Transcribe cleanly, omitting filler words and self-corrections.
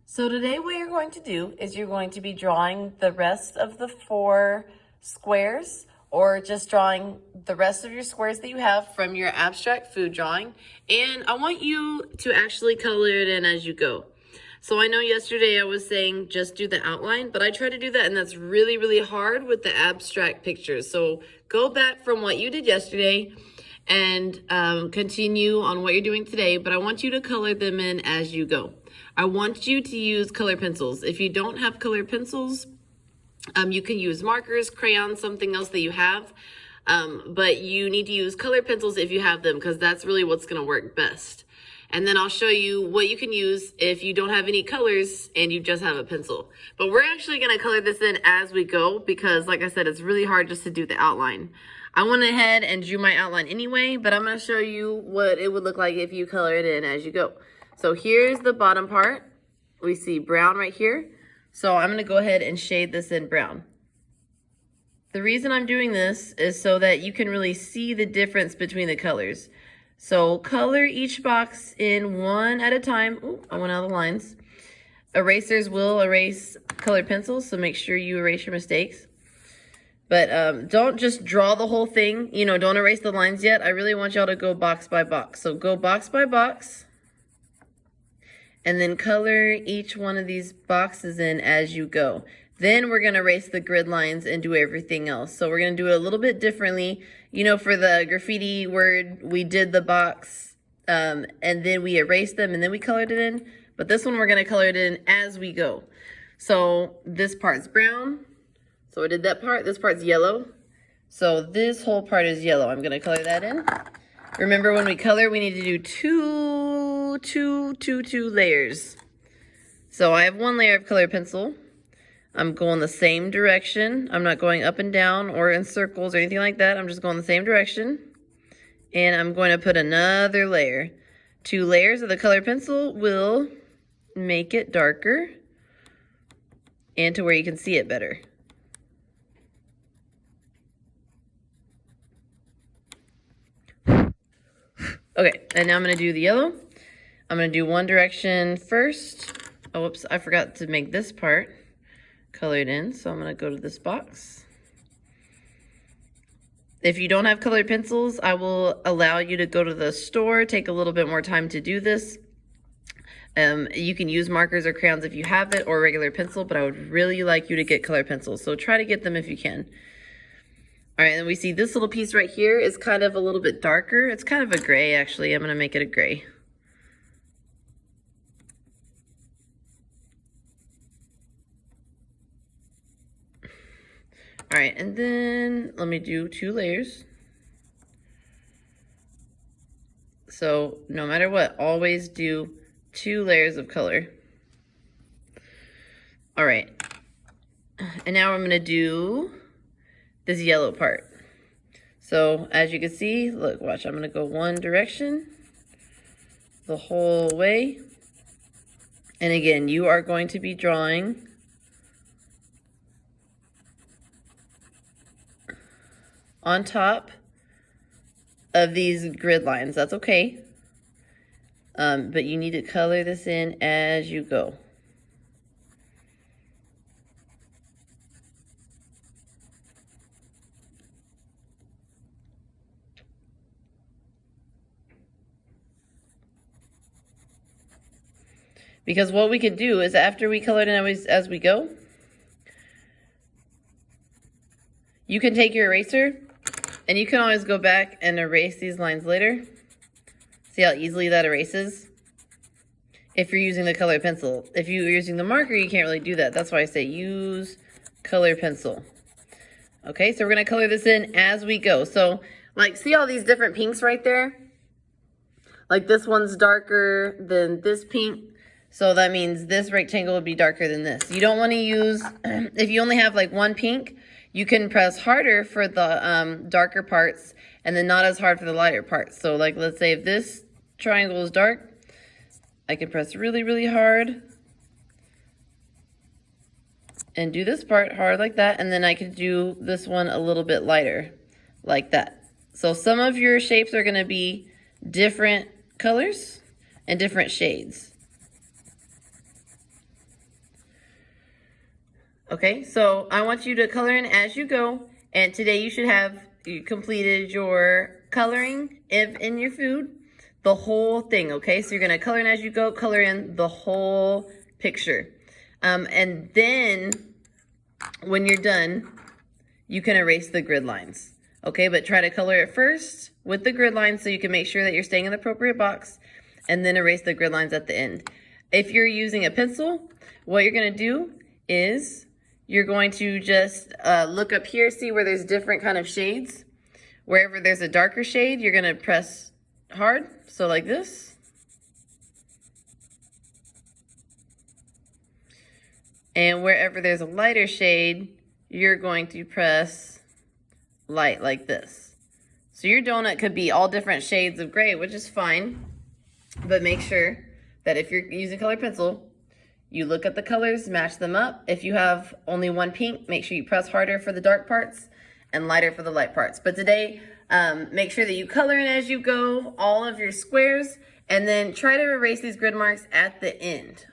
So today what you're going to do is you're going to be drawing the rest of the 4 squares, or just drawing the rest of your squares that you have from your abstract food drawing. And I want you to actually color it in as you go. So I know yesterday I was saying just do the outline, but I try to do that, and that's really, really hard with the abstract pictures. So go back from what you did yesterday and continue on what you're doing today, but I want you to color them in as you go. I want you to use color pencils. If you don't have color pencils, you can use markers, crayons, something else that you have, but you need to use color pencils if you have them, because that's really what's gonna work best. And then I'll show you what you can use if you don't have any colors and you just have a pencil. But we're actually gonna color this in as we go, because like I said, it's really hard just to do the outline. I went ahead and drew my outline anyway, but I'm gonna show you what it would look like if you color it in as you go. So here's the bottom part. We see brown right here. So I'm gonna go ahead and shade this in brown. The reason I'm doing this is so that you can really see the difference between the colors. So color each box in one at a time. Ooh, I went out of the lines. Erasers will erase colored pencils, so make sure you erase your mistakes. But don't just draw the whole thing. You know, don't erase the lines yet. I really want y'all to go box by box. So go box by box. And then color each one of these boxes in as you go. Then we're gonna erase the grid lines and do everything else. So we're gonna do it a little bit differently. You know, for the graffiti word, we did the box and then we erased them and then we colored it in. But this one, we're gonna color it in as we go. So this part's brown. So I did that part. This part's yellow. So this whole part is yellow. I'm gonna color that in. Remember, when we color, we need to do two layers. So I have one layer of colored pencil. I'm going the same direction. I'm not going up and down or in circles or anything like that. I'm just going the same direction. And I'm going to put another layer. 2 layers of the colored pencil will make it darker and to where you can see it better. Okay, and now I'm gonna do the yellow. I'm gonna do one direction first. Oh, whoops, I forgot to make this part colored in, so I'm gonna go to this box. If you don't have colored pencils, I will allow you to go to the store, take a little bit more time to do this. You can use markers or crayons if you have it, or regular pencil, but I would really like you to get colored pencils, so try to get them if you can. All right, and we see this little piece right here is kind of a little bit darker. It's kind of a gray, actually. I'm gonna make it a gray. All right, and then let me do 2 layers. So no matter what, always do 2 layers of color. All right, and now I'm gonna do this yellow part. So as you can see, look, watch, I'm gonna go one direction the whole way. And again, you are going to be drawing on top of these grid lines. That's okay. But you need to color this in as you go. Because what we can do is, after we color it in as we go, you can take your eraser and you can always go back and erase these lines later. See how easily that erases? If you're using the colored pencil. If you're using the marker, you can't really do that. That's why I say use colored pencil. Okay, so we're gonna color this in as we go. So, like, see all these different pinks right there? Like, this one's darker than this pink. So that means this rectangle would be darker than this. You don't want to use, if you only have like one pink, you can press harder for the darker parts and then not as hard for the lighter parts. So like, let's say if this triangle is dark, I can press really, really hard and do this part hard like that. And then I can do this one a little bit lighter like that. So some of your shapes are going to be different colors and different shades. Okay, so I want you to color in as you go, and today you should have completed your coloring in your food, the whole thing, okay? So you're gonna color in as you go, color in the whole picture. And then when you're done, you can erase the grid lines, okay? But try to color it first with the grid lines so you can make sure that you're staying in the appropriate box, and then erase the grid lines at the end. If you're using a pencil, what you're gonna do is you're going to just look up here, see where there's different kind of shades. Wherever there's a darker shade, you're gonna press hard, so like this. And wherever there's a lighter shade, you're going to press light like this. So your donut could be all different shades of gray, which is fine, but make sure that if you're using colored pencil, you look at the colors, match them up. If you have only one pink, make sure you press harder for the dark parts and lighter for the light parts. But today, make sure that you color in as you go, all of your squares, and then try to erase these grid marks at the end.